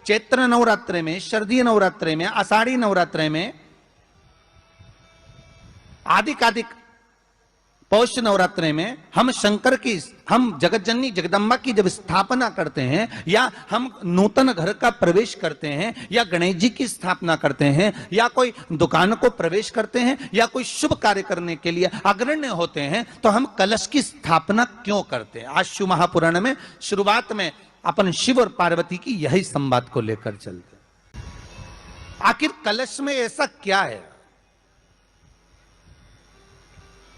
चैत्र नवरात्रे में, शरदीय नवरात्रे में, आषाढ़ी नवरात्रे में, आदिक पौष नवरात्रे में हम शंकर की, हम जगतजननी जगदम्बा की जब स्थापना करते हैं, या हम नूतन घर का प्रवेश करते हैं, या गणेश जी की स्थापना करते हैं, या कोई दुकान को प्रवेश करते हैं, या कोई शुभ कार्य करने के लिए अग्रण्य होते हैं, तो हम कलश की स्थापना क्यों करते हैं? आज शिव महापुराण में शुरुआत में अपन शिव और पार्वती की यही संवाद को लेकर चलते हैं। आखिर कलश में ऐसा क्या है?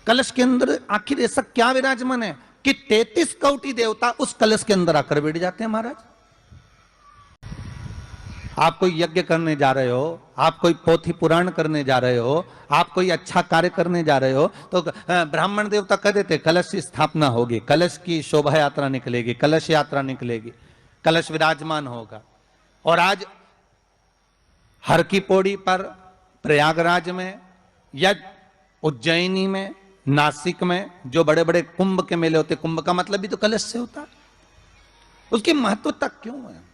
कलश के अंदर आखिर ऐसा क्या विराजमान है कि 33 कोटि देवता उस कलश के अंदर आकर बैठ जाते हैं? महाराज, आप कोई यज्ञ करने जा रहे हो, आप कोई पोथी पुराण करने जा रहे हो, आप कोई अच्छा कार्य करने जा रहे हो, तो ब्राह्मण देवता कह देते कलश की स्थापना होगी, कलश की शोभा यात्रा निकलेगी, कलश यात्रा निकलेगी, कलश विराजमान होगा। और आज हर की पौड़ी पर, प्रयागराज में या उज्जैनी में, नासिक में जो बड़े बड़े कुंभ के मेले होते, कुंभ का मतलब भी तो कलश से होता है। उसकी महत्वता क्यों है?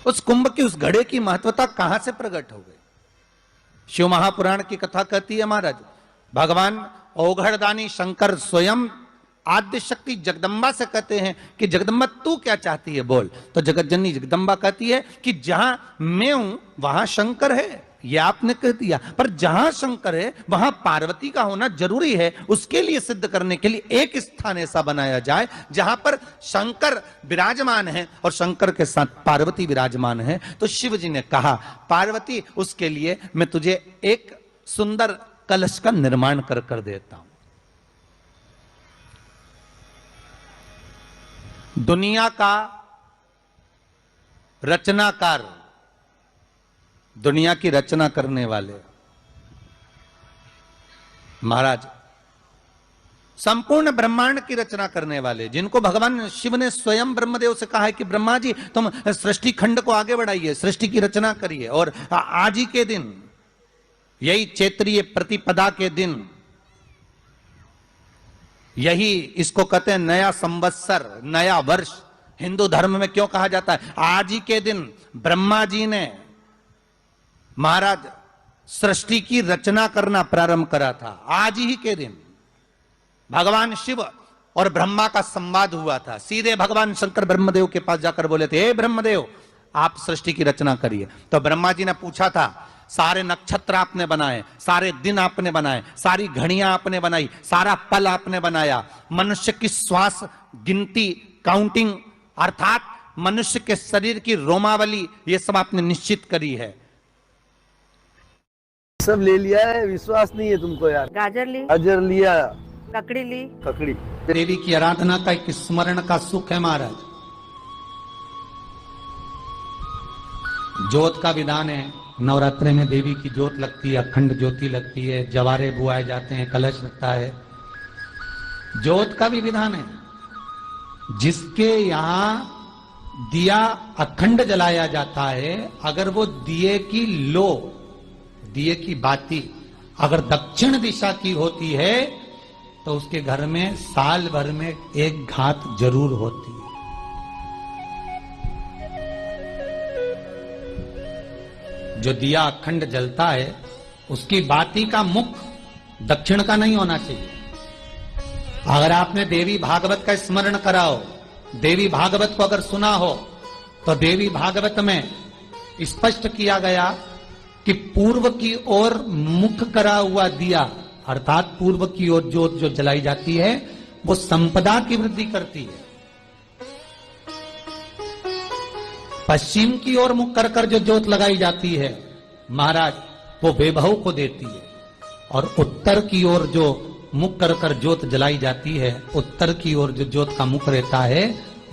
उस कुंभ की, उस घड़े की महत्वता कहां से प्रकट हो गई? शिव महापुराण की कथा कहती है महाराज, भगवान औघड़दानी शंकर स्वयं आद्य शक्ति जगदम्बा से कहते हैं कि जगदम्बा तू क्या चाहती है बोल। तो जगतजननी जगदम्बा कहती है कि जहां मैं हूं वहां शंकर है। ये आपने कह दिया, पर जहां शंकर है वहां पार्वती का होना जरूरी है। उसके लिए सिद्ध करने के लिए एक स्थान ऐसा बनाया जाए जहां पर शंकर विराजमान है और शंकर के साथ पार्वती विराजमान है। तो शिव जी ने कहा, पार्वती उसके लिए मैं तुझे एक सुंदर कलश का निर्माण कर देता हूं। दुनिया का रचनाकार, दुनिया की रचना करने वाले महाराज, संपूर्ण ब्रह्मांड की रचना करने वाले, जिनको भगवान शिव ने स्वयं ब्रह्मदेव से कहा है कि ब्रह्मा जी तुम सृष्टि खंड को आगे बढ़ाइए, सृष्टि की रचना करिए। और आज ही के दिन, यही चैत्रीय प्रतिपदा के दिन, यही इसको कहते हैं नया संवत्सर, नया वर्ष। हिंदू धर्म में क्यों कहा जाता है? आज ही के दिन ब्रह्मा जी ने महाराज सृष्टि की रचना करना प्रारंभ करा था। आज ही के दिन भगवान शिव और ब्रह्मा का संवाद हुआ था। सीधे भगवान शंकर ब्रह्मदेव के पास जाकर बोले थे, हे ब्रह्मदेव आप सृष्टि की रचना करिए। तो ब्रह्मा जी ने पूछा था, सारे नक्षत्र आपने बनाए, सारे दिन आपने बनाए, सारी घड़ियां आपने बनाई, सारा पल आपने बनाया, मनुष्य की श्वास गिनती, काउंटिंग, अर्थात मनुष्य के शरीर की रोमावली, ये सब आपने निश्चित करी है। सब ले लिया है, विश्वास नहीं है तुमको यार। गाजर ली, गाजर लिया, ककड़ी ली, ककड़ी। देवी की आराधना का एक स्मरण का सुख है महाराज। ज्योत का विधान है, नवरात्रे में देवी की ज्योत लगती है, अखंड ज्योति लगती है, जवारे बुआए जाते हैं, कलश लगता है। ज्योत का भी विधान है। जिसके यहां दिया अखंड जलाया जाता है, अगर वो दिए की लो, दिए की बाती अगर दक्षिण दिशा की होती है तो उसके घर में साल भर में एक घात जरूर होती है। जो दिया अखंड जलता है उसकी बाती का मुख दक्षिण का नहीं होना चाहिए। अगर आपने देवी भागवत का स्मरण कराओ, देवी भागवत को अगर सुना हो, तो देवी भागवत में स्पष्ट किया गया कि पूर्व की ओर मुख करा हुआ दिया, अर्थात पूर्व की ओर ज्योत जो जलाई जाती है वो संपदा की वृद्धि करती है। पश्चिम की ओर मुख कर कर जो ज्योत लगाई जाती है महाराज, वो वैभव को देती है। और उत्तर की ओर जो मुख कर कर ज्योत जलाई जाती है, उत्तर की ओर जो ज्योत का मुख रहता है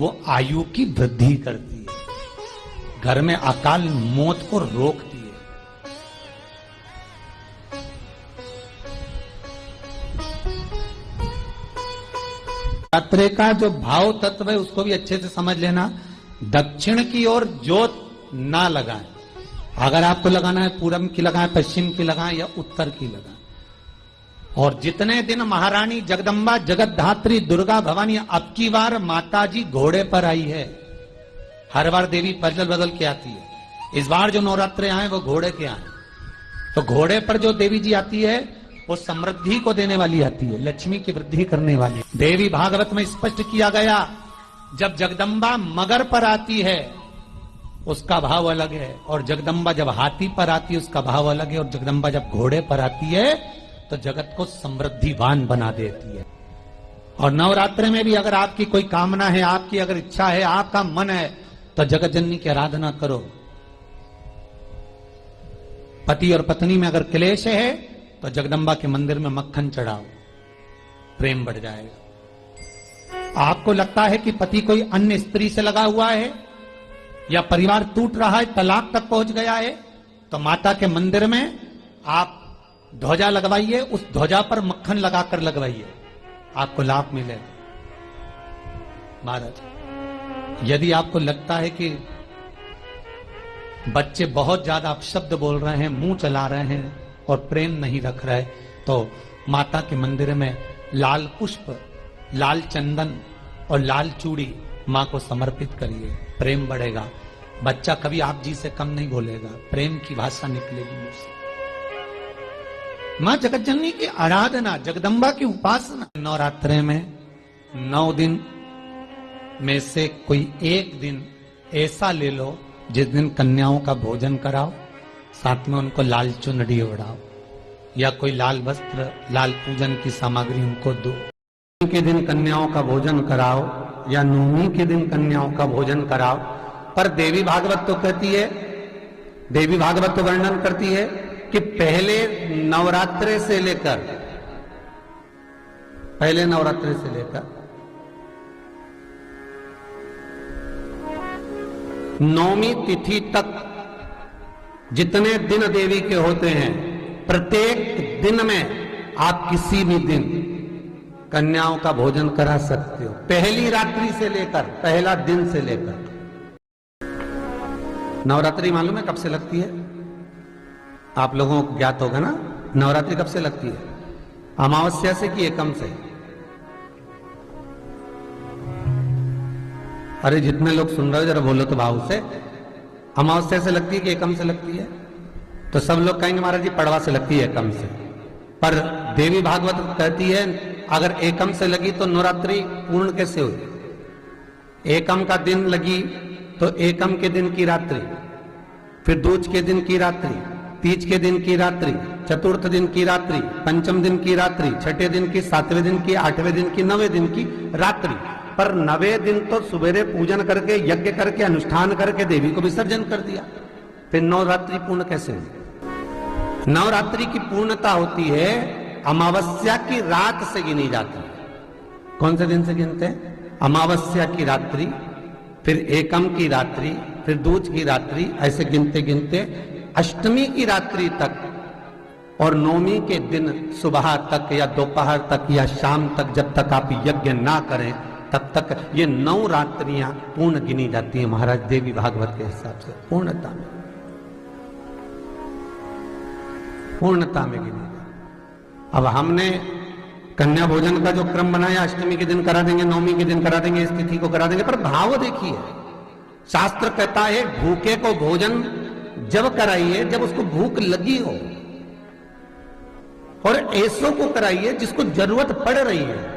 वो आयु की वृद्धि करती है, घर में अकाल मौत को रोकती है। यात्रे का जो भाव तत्व है उसको भी अच्छे से समझ लेना। दक्षिण की ओर ज्योत ना लगाएं। अगर आपको लगाना है पूरब की लगाएं, पश्चिम की लगाएं या उत्तर की लगाएं। और जितने दिन महारानी जगदम्बा जगत धात्री दुर्गा भवानी अब की बार माताजी घोड़े पर आई है, हर बार देवी बदल बदल के आती है। इस बार जो नवरात्रे आए वो घोड़े के आए, तो घोड़े पर जो देवी जी आती है वो समृद्धि को देने वाली आती है, लक्ष्मी की वृद्धि करने वाली। देवी भागवत में स्पष्ट किया गया, जब जगदम्बा मगर पर आती है उसका भाव अलग है, और जगदम्बा जब हाथी पर आती है उसका भाव अलग है, और जगदम्बा जब घोड़े पर आती है तो जगत को समृद्धिवान बना देती है। और नवरात्रि में भी अगर आपकी कोई कामना है, आपकी अगर इच्छा है, आपका मन है, तो जगत जननी की आराधना करो। पति और पत्नी में अगर क्लेश है तो जगदम्बा के मंदिर में मक्खन चढ़ाओ, प्रेम बढ़ जाएगा। आपको लगता है कि पति कोई अन्य स्त्री से लगा हुआ है या परिवार टूट रहा है, तलाक तक पहुंच गया है, तो माता के मंदिर में आप ध्वजा लगवाइए, उस ध्वजा पर मक्खन लगाकर लगवाइए, आपको लाभ मिलेगा। महाराज, यदि आपको लगता है कि बच्चे बहुत ज्यादा अपशब्द बोल रहे हैं, मुंह चला रहे हैं और प्रेम नहीं रख रहे, तो माता के मंदिर में लाल पुष्प, लाल चंदन और लाल चूड़ी मां को समर्पित करिए, प्रेम बढ़ेगा। बच्चा कभी आप जी से कम नहीं बोलेगा, प्रेम की भाषा निकलेगी मुझसे। मां जगत जननी की आराधना, जगदम्बा की उपासना। नवरात्रे में 9 दिन में से कोई एक दिन ऐसा ले लो जिस दिन कन्याओं का भोजन कराओ, साथ में उनको लाल चुनरी ओढ़ाओ या कोई लाल वस्त्र, लाल पूजन की सामग्री उनको दो। के दिन कन्याओं का भोजन कराओ या नवमी के दिन कन्याओं का भोजन कराओ। पर देवी भागवत तो कहती है, देवी भागवत तो वर्णन करती है कि पहले नवरात्रे से लेकर, पहले नवरात्रे से लेकर नौमी तिथि तक जितने दिन देवी के होते हैं, प्रत्येक दिन में आप किसी भी दिन कन्याओं का भोजन करा सकते हो, पहली रात्रि से लेकर, पहला दिन से लेकर। नवरात्रि मालूम है कब से लगती है? आप लोगों को ज्ञात होगा ना, नवरात्रि कब से लगती है? अमावस्या से कि एकम से? अरे जितने लोग सुन रहे हो जरा बोलो तो भाव से। अमावस्या से लगती है कि एकम से लगती है? तो सब लोग कहेंगे महाराज जी पड़वा से लगती है, एकम से। पर देवी भागवत कहती है अगर एकम से लगी तो नवरात्रि पूर्ण कैसे हुई? एकम का दिन लगी तो एकम के दिन की रात्रि, फिर दूज के दिन की रात्रि, तीज के दिन की रात्रि, चतुर्थ दिन की रात्रि, पंचम दिन की रात्रि, छठे दिन की, सातवें दिन की, आठवें दिन की, 9वें दिन की रात्रि। पर 9वें दिन तो सुबेरे पूजन करके, यज्ञ करके, अनुष्ठान करके देवी को विसर्जन कर दिया, फिर नवरात्रि पूर्ण कैसे हुई? नवरात्रि की पूर्णता होती है अमावस्या की रात से गिनी जाती है। कौन से दिन से गिनते हैं? अमावस्या की रात्रि, फिर एकम की रात्रि, फिर दूज की रात्रि, ऐसे गिनते गिनते अष्टमी की रात्रि तक और नौमी के दिन सुबह तक या दोपहर तक या शाम तक, जब तक आप यज्ञ ना करें तब तक ये 9 रात्रियां पूर्ण गिनी जाती हैं महाराज देवी भागवत के हिसाब से, पूर्णता में, पूर्णता में गिनी। अब हमने कन्या भोजन का जो क्रम बनाया, अष्टमी के दिन करा देंगे, नौमी के दिन करा देंगे, इस तिथि को करा देंगे, पर भाव देखिए, शास्त्र कहता है भूखे को भोजन जब कराइए जब उसको भूख लगी हो, और ऐसों को कराइए जिसको जरूरत पड़ रही है।